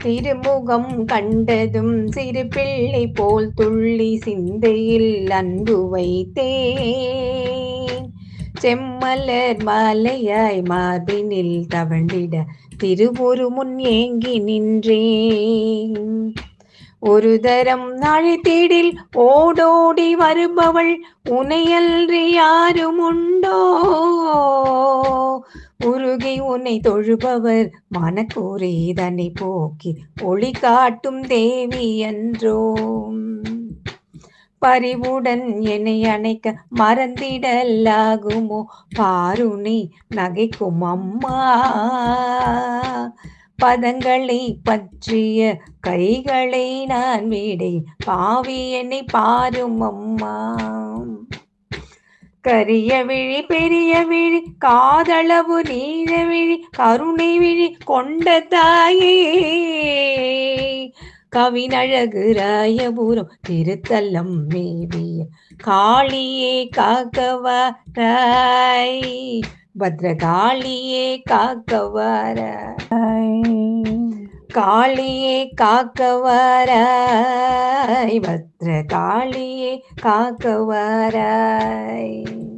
திருமுகம் கண்டதும் சிறு பிள்ளை போல் துள்ளி சிந்தையில் அன்பு வைத்தேன். செம்மலர் மாலையாய் மார்பினில் தவழ்ந்திட திருவுரு முன் ஏங்கி நின்றேன். ஒரு தரம் அழைத்திடில் ஓடோடி வருபவள் உனையல்றி யாரும் உண்டோ? உருகி உன்னை தொழுபவர் மனக்கூறி இதனை போக்கி ஒளி காட்டும் தேவி என்றோ. பரிவுடன் என்னை அணைக்க மறந்திடலாகுமோ பாருனை நகைக்கும் அம்மா. பதங்களை பற்றிய கைகளை நான் விடை பாவி என்னை பாரும் அம்மா. கரிய விழி பெரிய விழி காதளவு நீர விழி கருணை விழி கொண்ட தாயே. கவினழகு ராயபுரம் திருத்தலம் மேவிய காளியே காக்கவாராய். பத்ரகாளியே காக்கவாராய். காளியே காக்கவாராய். பத்ரகாளியே காக்கவாராய்.